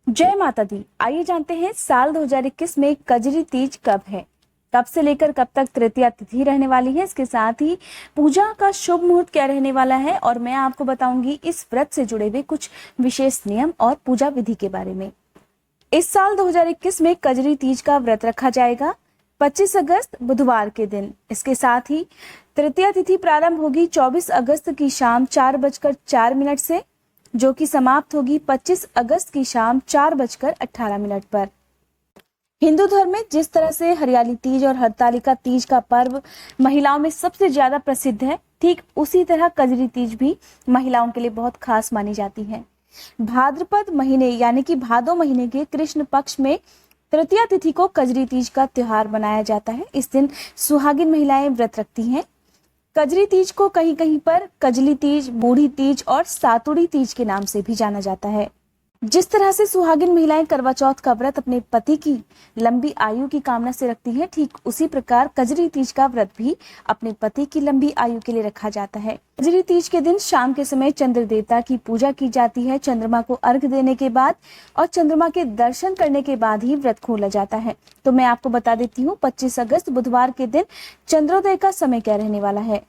जय माता दी। आइए जानते हैं साल 2021 में कजरी तीज कब है, कब से लेकर कब तक तृतीया तिथि रहने वाली है। इसके साथ ही पूजा का शुभ मुहूर्त क्या रहने वाला है और मैं आपको बताऊंगी इस व्रत से जुड़े हुए कुछ विशेष नियम और पूजा विधि के बारे में। इस साल 2021 में कजरी तीज का व्रत रखा जाएगा 25 अगस्त बुधवार के दिन। इसके साथ ही तृतीया तिथि प्रारंभ होगी 24 अगस्त की शाम 4:04 से, जो कि समाप्त होगी 25 अगस्त की शाम 4:18 पर। हिंदू धर्म में जिस तरह से हरियाली तीज और हरतालिका तीज का पर्व महिलाओं में सबसे ज्यादा प्रसिद्ध है, ठीक उसी तरह कजरी तीज भी महिलाओं के लिए बहुत खास मानी जाती है। भाद्रपद महीने यानी कि भादो महीने के कृष्ण पक्ष में तृतीया तिथि को कजरी तीज का त्योहार मनाया जाता है। इस दिन सुहागिन महिलाएं व्रत रखती हैं। कजरी तीज को कहीं कहीं पर कजली तीज, बूढ़ी तीज और सातुड़ी तीज के नाम से भी जाना जाता है। जिस तरह से सुहागिन महिलाएं करवा चौथ का व्रत अपने पति की लंबी आयु की कामना से रखती हैं, ठीक उसी प्रकार कजरी तीज का व्रत भी अपने पति की लंबी आयु के लिए रखा जाता है। कजरी तीज के दिन शाम के समय चंद्र देवता की पूजा की जाती है। चंद्रमा को अर्घ्य देने के बाद और चंद्रमा के दर्शन करने के बाद ही व्रत खोला जाता है। तो मैं आपको बता देती हूँ 25 अगस्त बुधवार के दिन चंद्रोदय का समय क्या रहने वाला है।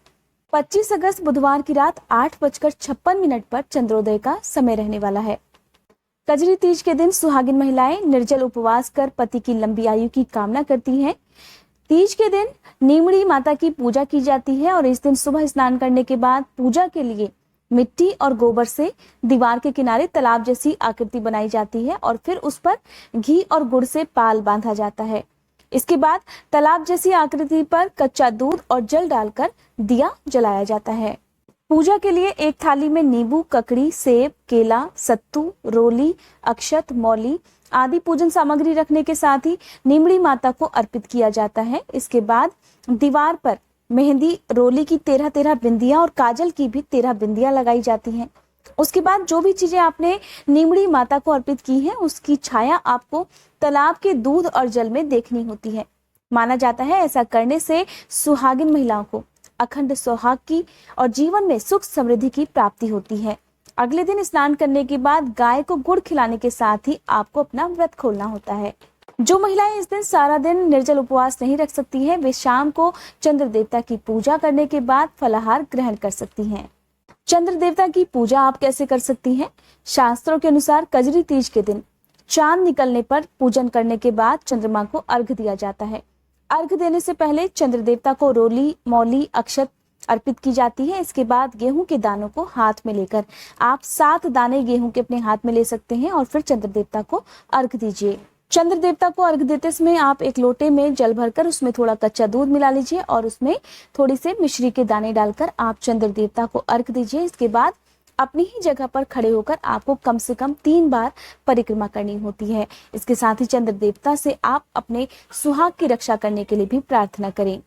25 अगस्त बुधवार की रात 8:56 पर चंद्रोदय का समय रहने वाला है। कजरी तीज के दिन सुहागिन महिलाएं निर्जल उपवास कर पति की लंबी आयु की कामना करती हैं। तीज के दिन नीमड़ी माता की पूजा की जाती है और इस दिन सुबह स्नान करने के बाद पूजा के लिए मिट्टी और गोबर से दीवार के किनारे तालाब जैसी आकृति बनाई जाती है और फिर उस पर घी और गुड़ से पाल बांधा जाता है। इसके बाद तालाब जैसी आकृति पर कच्चा दूध और जल डालकर दिया जलाया जाता है। पूजा के लिए एक थाली में नींबू, ककड़ी, सेब, केला, सत्तू, रोली, अक्षत, मौली आदि पूजन सामग्री रखने के साथ ही नीमड़ी माता को अर्पित किया जाता है। इसके बाद दीवार पर मेहंदी, रोली की 13 बिंदियां और काजल की भी 13 बिंदियां लगाई जाती हैं। उसके बाद जो भी चीजें आपने नीमड़ी माता को अर्पित की है उसकी छाया आपको तालाब के दूध और जल में देखनी होती है। माना जाता है ऐसा करने से सुहागिन महिलाओं को अखंड सौभाग्य की और जीवन में सुख समृद्धि की प्राप्ति होती है। अगले दिन स्नान करने के बाद गाय को गुड़ खिलाने के साथ ही आपको अपना व्रत खोलना होता है। जो महिलाएं इस दिन सारा दिन निर्जल उपवास नहीं रख सकती हैं, वे शाम को चंद्र देवता की पूजा करने के बाद फलाहार ग्रहण कर सकती हैं। चंद्र देवता की पूजा आप कैसे कर सकती हैं? शास्त्रों के अनुसार कजरी तीज के दिन चांद निकलने पर पूजन करने के बाद चंद्रमा को अर्घ्य दिया जाता है। अर्घ्य देने से पहले चंद्र देवता को रोली, मौली, अक्षत अर्पित की जाती है। इसके बाद गेहूं के दानों को हाथ में लेकर आप 7 दाने गेहूं के अपने हाथ में ले सकते हैं और फिर चंद्र देवता को अर्घ्य दीजिए। चंद्र देवता को अर्घ्य देते समय आप एक लोटे में जल भरकर उसमें थोड़ा कच्चा दूध मिला लीजिए और उसमें थोड़ी से मिश्री के दाने डालकर आप चंद्र देवता को अर्घ्य दीजिए। इसके बाद अपनी ही जगह पर खड़े होकर आपको कम से कम 3 बार परिक्रमा करनी होती है। इसके साथ ही चंद्र देवता से आप अपने सुहाग की रक्षा करने के लिए भी प्रार्थना करें।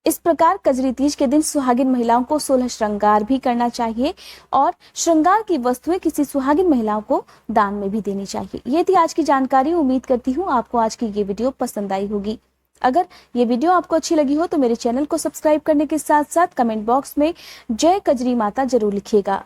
इस प्रकार कजरी तीज के दिन सुहागिन महिलाओं को 16 श्रृंगार भी करना चाहिए और श्रृंगार की वस्तुएं किसी सुहागिन महिलाओं को दान में भी देनी चाहिए। ये थी आज की जानकारी। उम्मीद करती हूँ आपको आज की ये वीडियो पसंद आई होगी। अगर ये वीडियो आपको अच्छी लगी हो तो मेरे चैनल को सब्सक्राइब करने के साथ साथ कमेंट बॉक्स में जय कजरी माता जरूर लिखिएगा।